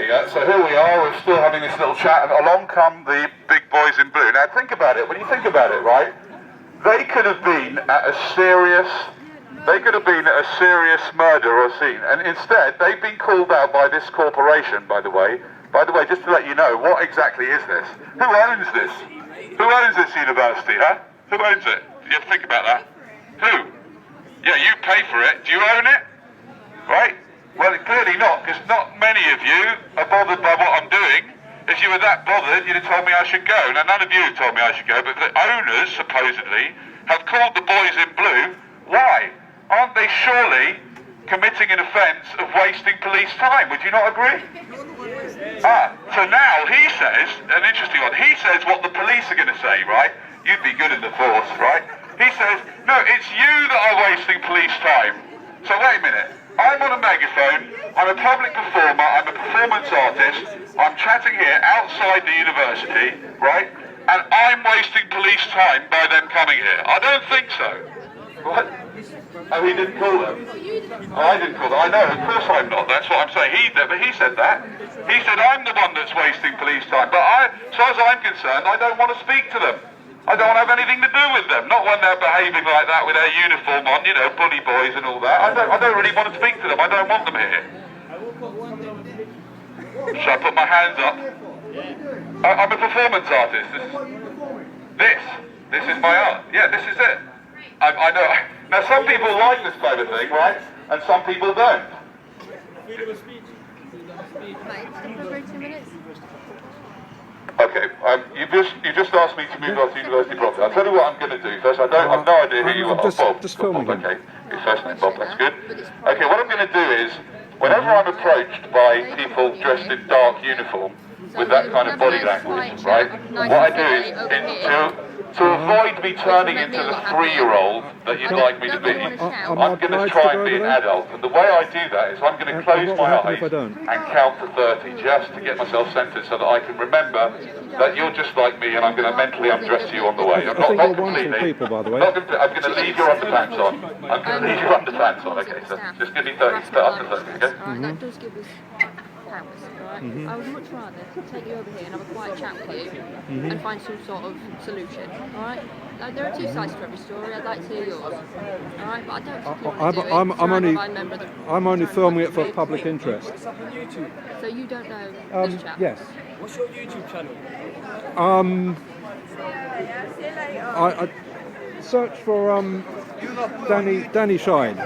So here we are, we're still having this little chat, and along come the big boys in blue. Now think about it, when you think about it, right? They could have been at a serious murder or scene, and instead they've been called out by this corporation, by the way. By the way, just to let you know, what exactly is this? Who owns this? Who owns this university, huh? Who owns it? Did you ever think about that? Who? Yeah, you pay for it. Do you own it? Right? Well, clearly not, because not many of you are bothered by what I'm doing. If you were that bothered, you'd have told me I should go. Now, none of you have told me I should go, but the owners, supposedly, have called the boys in blue. Why? Aren't they surely committing an offence of wasting police time? Would you not agree? So now he says, an interesting one, he says what the police are going to say, right? You'd be good in the force, right? He says, no, it's you that are wasting police time. So wait a minute. I'm on a megaphone, I'm a public performer, I'm a performance artist, I'm chatting here outside the university, right? And I'm wasting police time by them coming here. I don't think so. What? Oh, he didn't call them? Oh, I didn't call them. I know, of course I'm not. That's what I'm saying. But he said that. He said I'm the one that's wasting police time. But so as I'm concerned, I don't want to speak to them. I don't want to have anything to do with them. Not when they're behaving like that with their uniform on, you know, bully boys and all that. I don't really want to speak to them. I don't want them here. Should I put my hands up? I'm a performance artist. This is my art. Yeah, this is it. I know. Now, some people like this kind of thing, right? And some people don't. Freedom of speech. Okay, you just asked me to move on to university property. I'll tell you what I'm going to do first. I've no idea who you are. Bob. Just filming. Bob, okay, your first name Bob, that's good. Okay, what I'm going to do is, whenever I'm approached by people dressed in dark uniform, with that kind of body language, right, what I do is, to avoid me turning into the 3-year-old that you'd like me to be, I'm going to try and be an adult. And the way I do that is I'm going to close my eyes and count to 30 just to get myself centered so that I can remember that you're just like me and I'm going to mentally undress you on the way. I'm not completely. People, by the way. I'm going to leave your underpants on. I'm going to leave your underpants on. Okay, so just give me 30, up to 30, okay? That does give us powers, right? I would much rather take you over here and have a quiet chat with you and find some sort of solution, alright? There are two sides to every story, I'd like to hear yours, alright? But I don't particularly want to do it. I'm only filming it for public interest. What's up on YouTube? So you don't know this chap? Yes. What's your YouTube channel? I search for Danny Shine.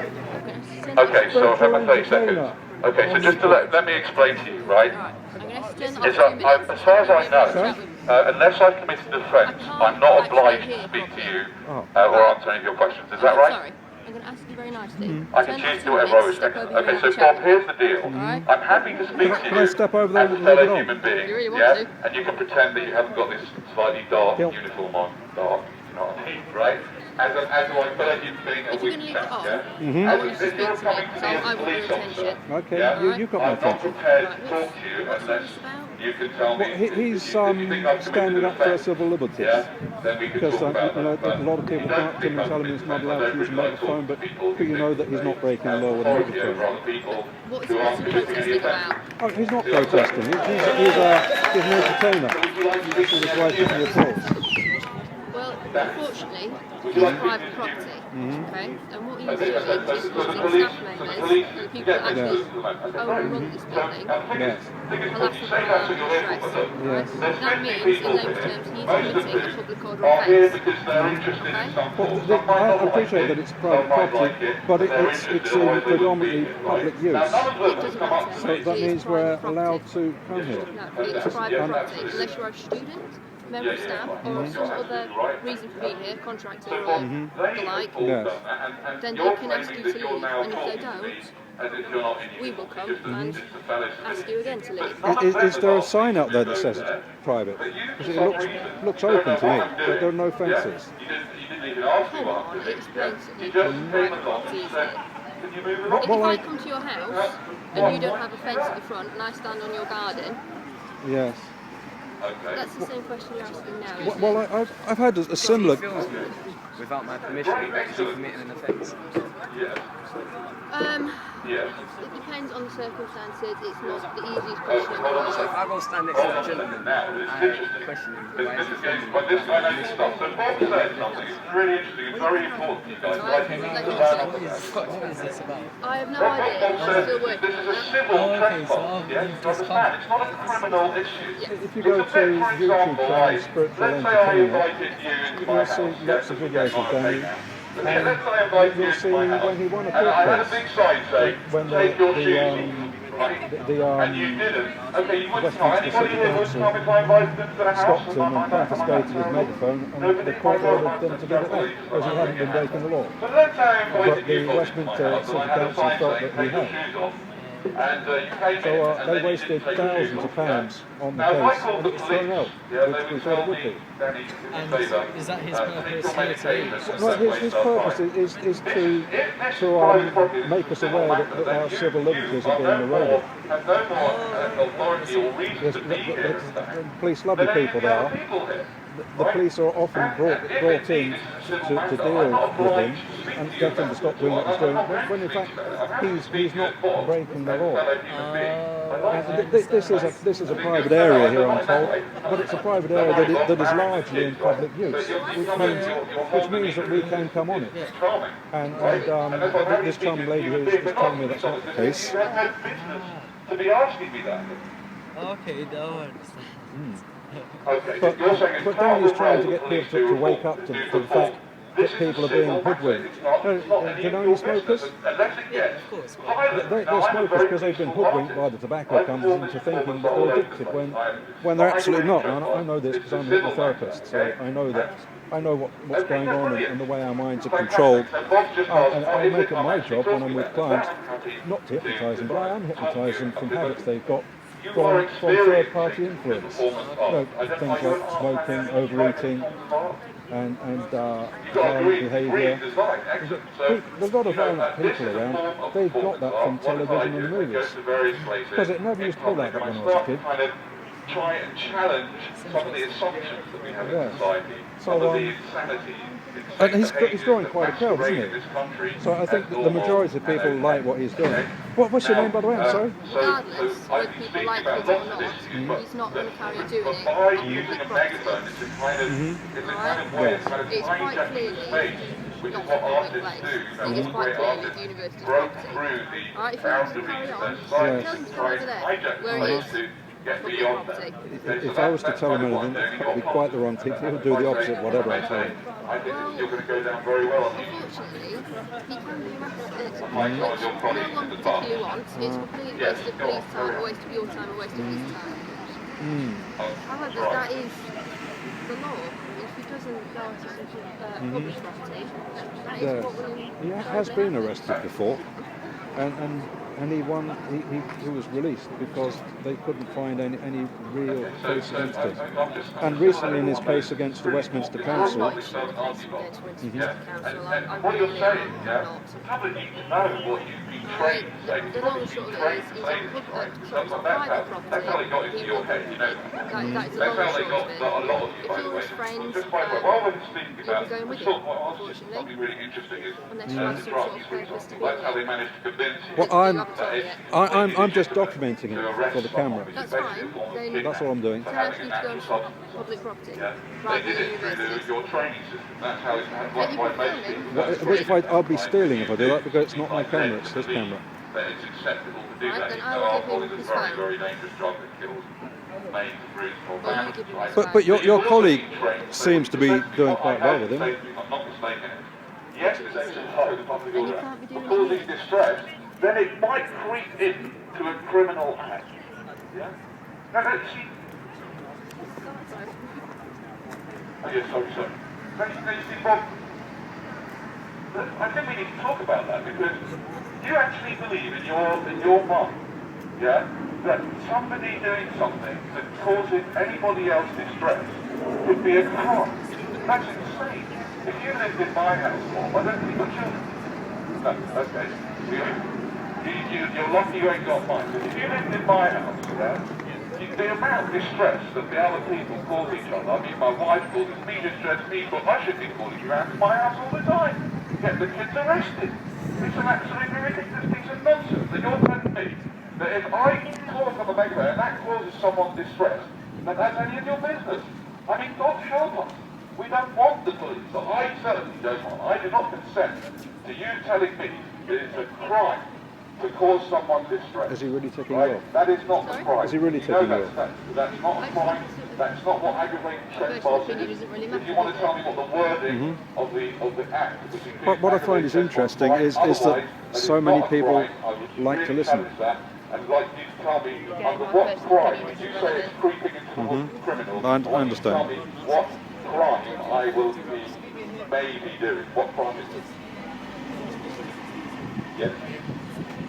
Okay, so I've had my 30 seconds. Okay, so just to let me explain to you, right? As far as I know, unless I've committed an offence, I'm not obliged to speak to you or answer any of your questions. Is that right? Sorry, I'm going to ask you very nicely. I can choose to do whatever I wish. Okay, so Bob, here's the deal. I'm happy to speak to you as a fellow human being, yeah? And you can pretend that you haven't got this slightly dark uniform on, dark, you know what I mean, right? As a fellow human being, a weak chap, yeah? As if you're coming to me as a police officer, okay, yeah? you got my I'm not attention. prepared to talk to you unless you can tell me. He's standing up for civil liberties. Yeah? Then we can Because talk about you know, that. a lot of people come up to him and tell him he's not allowed to use a microphone, but you know that he's not breaking the law with a microphone. What is he protesting about? Oh, he's not protesting. He's an entertainer. This is why he's the applause. Well, unfortunately, it's private property, okay? And what he's doing is using staff members and the people that actually run this building, Yes. harassment and stress, right? That means, in layman's terms, he's committing a public order offence, okay? I appreciate that it's private property, but it's in predominantly public use. It doesn't matter. So that means we're allowed to come here. No, it's private property, unless you're a student, member of staff, or some other reason for being here, contractor or the like, Yes. then they can ask you to leave, and if they don't, we will come and ask you again to leave. Is there a sign up there that says it's private? Because it looks open to me, but there are no fences. Come on, it's basically private property, isn't it? If I come to your house and you don't have a fence at the front and I stand on your garden, Yes. that's the same question you're asking now, isn't it? Well, I've had a similar. Without my permission, is he committing an offence? Yes. Yes. It depends on the circumstances. It's not the easiest question in the world. So if I go stand next to that gentleman Now, it's and interesting. question him, This why is is he getting, sending but this I know this stuff. So Bob said something. It's really interesting. It's very important, you guys. Right, Like, let me it's check. about- What is this about? I have no What idea. Bob I'm says still is working this is on a that. civil Oh, okay, trespass. so Yeah, you it's understand? It's not a criminal issue. If you It's go a to bit, for YouTube example, channel like, Spiritual let's say I Entertainment, invited you into my you'll house. see lots of videos of Danny. Yeah, let's say I invited you You'll into see my house. when he won a And I had a court big case, sign saying, when take your shoes the, off. Right? the And you didn't. Okay, you wouldn't come. Westminster Anybody City here would Council come if I invited them to the house? stopped him and confiscated his megaphone, and the court ordered them to give it back because he hadn't been breaking the law. But let's say I But invited the you both to my Westminster house and I City had a Council sign felt saying, that he take your had. shoes off. And you came in So and they then you wasted didn't take your shoes thousands off, of pounds on the Now, if I case, called and the it was police, thrown out, yeah, they which would we tell thought it would me, be. Danny, do me a And favour. is that his Take purpose your here medication today? and Well, separate his yourself purpose fine. is If this to private property is make a us civil aware matter, that then our you civil liberties are are being no more, eroded. have no more authority or reason Yes, to be here. the police, lovely Than any people of they the are. other people here. The police are often brought in to deal with him and get him to stop doing what he's doing, when in fact he's not breaking the law. And this is a private area here, I'm told, but it's a private area that is largely in public use, which means that we can come on it. And this charming lady is telling me that's not the case. You have no business to be asking me that. Okay, now I understand. Okay, But, you're saying it's but part of Danny's the trying role to of get police people to wake up to the fact that people are being hoodwinked. Do you know any smokers? Of course. They're smokers because they've been hoodwinked by the tobacco companies into thinking that they're addicted when they're absolutely not. And I know this because I'm a hypnotherapist, so I know what's going on and the way our minds are controlled. And I make it my job when I'm with clients not to hypnotise them, but I am hypnotising them from habits they've got from third-party influence. You know, things like smoking, overeating, and violent behaviour. There's a lot of violent people around. They've got that from television and movies. Because it never used to be like that when I was a kid. Try and challenge some of the assumptions that we have in Yeah. society, So, some of the insanity. And he's drawing quite a crowd, isn't he? So I think that the majority of people like what he's doing. What's your name, by the way? I'm sorry? Regardless whether people like it or not, he's not going to carry on doing it. By using a megaphone, it's a kind of, it's a kind of way of kind of It's quite hijacking the clearly space, which is not what a public artists place. do. It is quite clearly the university's Broke property. through the Alright, if he wants to boundaries carry of on, their tell society him to to go try over and there, hijack where the he space is. to get Public beyond property. that. If I was to tell him anything, that would be quite the wrong thing. He'll do the opposite, whatever I tell him. I think that you're going to go down very well on you. Unfortunately, he can be arrested, which Might not, you're no probably one in the bar. particularly wants. It's a complete waste of police time, a waste of your time, a waste of his time. However, that is the law. If he doesn't go to some public property, that is Yeah. what will He has been arrested before, and he won. He was released because they couldn't find any real case against him. And recently, in his case against the Westminster Council, What you're really saying, am yeah, not. the public need to know what you've been trained to say. The long and short of it is he's on private property. That's how they got into your head, you know. That is the That's long how and they short got of it. a lot of you, If by the you're way. his friend, Just by the way, while we're speaking you'll be about, going with just him, what I was just unfortunately. something really interesting is Unless you have the some drugs, sort of for purpose to example. be That's how there. they managed to convince you. well, You haven't told me yet. I'm just documenting it for the camera. That's fine. Then That's all I'm doing. can I ask you to go on public property Yeah. They rather did than it through universities? your training system. That's how it's But you why can most film people it. But if I'll be stealing if I do that because it's not my camera, it's his camera. that it's acceptable to do Right, that. then You I know, will give alcohol him is a his very, phone. very dangerous drug that kills maids, brutes, or Well, you families. give him his But phone. your colleague seems to be doing quite well with him. I'm not mistaken. Yes, it's exercise the public Then you order. can't be doing For causing distress, then it might creep in to a criminal act. Yeah? No, no, see. Oh, yeah, sorry. No, you see, Bob, I think we need to talk about that because you actually believe in your mind, yeah, that somebody doing something that causes anybody else distress would be a crime. That's insane. If you lived in my house, Bob, I don't think your children. No, okay. You're lucky you ain't got mine. But if you lived in my house, yeah, the amount of distress that the other people cause each other, I mean, my wife causes me distress, but I should be calling you out to my house all the time. Get the kids arrested. It's an absolutely ridiculous piece of nonsense that you're telling me that if I call up on the megaphone and that causes someone distress, that that's any of your business. I mean, God help us. We don't want the police. So I certainly don't want. I do not consent to you telling me that it's a crime to cause someone distress. Is he really taking right? you off? That is not a crime. Is he really You know taking you that's not a crime. That's not what aggravated trespassing is. If you want to tell me what the wording of the act, which includes But what I find is interesting is that so many people like to listen. And like you to tell me under what crime, when you say it's creeping into criminals, I understand. Tell me what crime I will be maybe doing. What crime is it? Yes.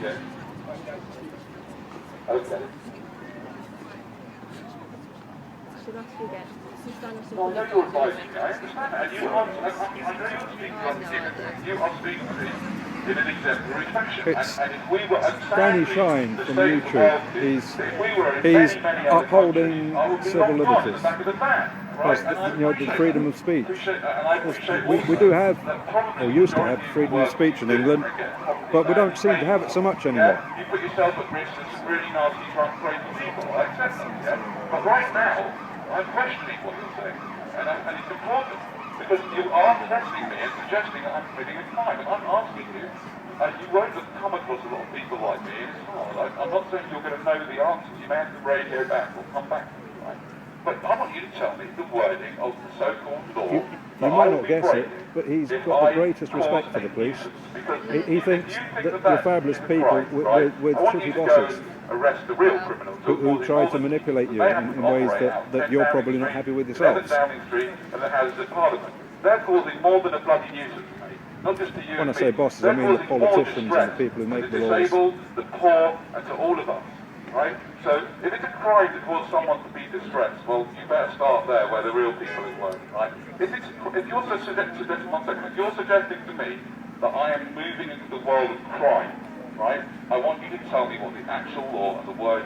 Yes. Okay. Should I ask you again? You stand up Well, I know you're advising me. I understand that. And you are, I know you're speaking to other people. You are speaking to me in an exemplary fashion. It's And if we were Danny Shine from YouTube. He's upholding civil liberties. Plus, the freedom of speech. We do have, or used to have, freedom of speech in England, but we don't seem to have it so much anymore. You put yourself at risk to some really nasty, drunk, crazy people. I accept that, yeah? But right now, I'm questioning what you're saying. And it's important, because you are threatening me and suggesting that I'm committing a crime. And I'm asking you, you won't come across a lot of people like me, and it's hard. I'm not saying you're going to know the answers. You may have to radio back or come back to me, right? But I want you to tell me the wording of the so-called law. You might not guess it, but he's got the greatest respect for the police. He thinks that they're fabulous people with shitty bosses Arrest the real criminals who try to manipulate you in ways that you're probably not happy with yourselves. Downing Street and the Houses of Parliament. They're causing more than a bloody nuisance to me. Not just to you. When I and say me. bosses, I mean the politicians and the people who make the laws. The disabled, the poor, and to all of us. Right? So if it's a crime to cause someone to be distressed, well, you better start there where the real people is working, right? If you're suggesting to me that I am moving into the world of crime, right? I want you to tell me what the actual law and the word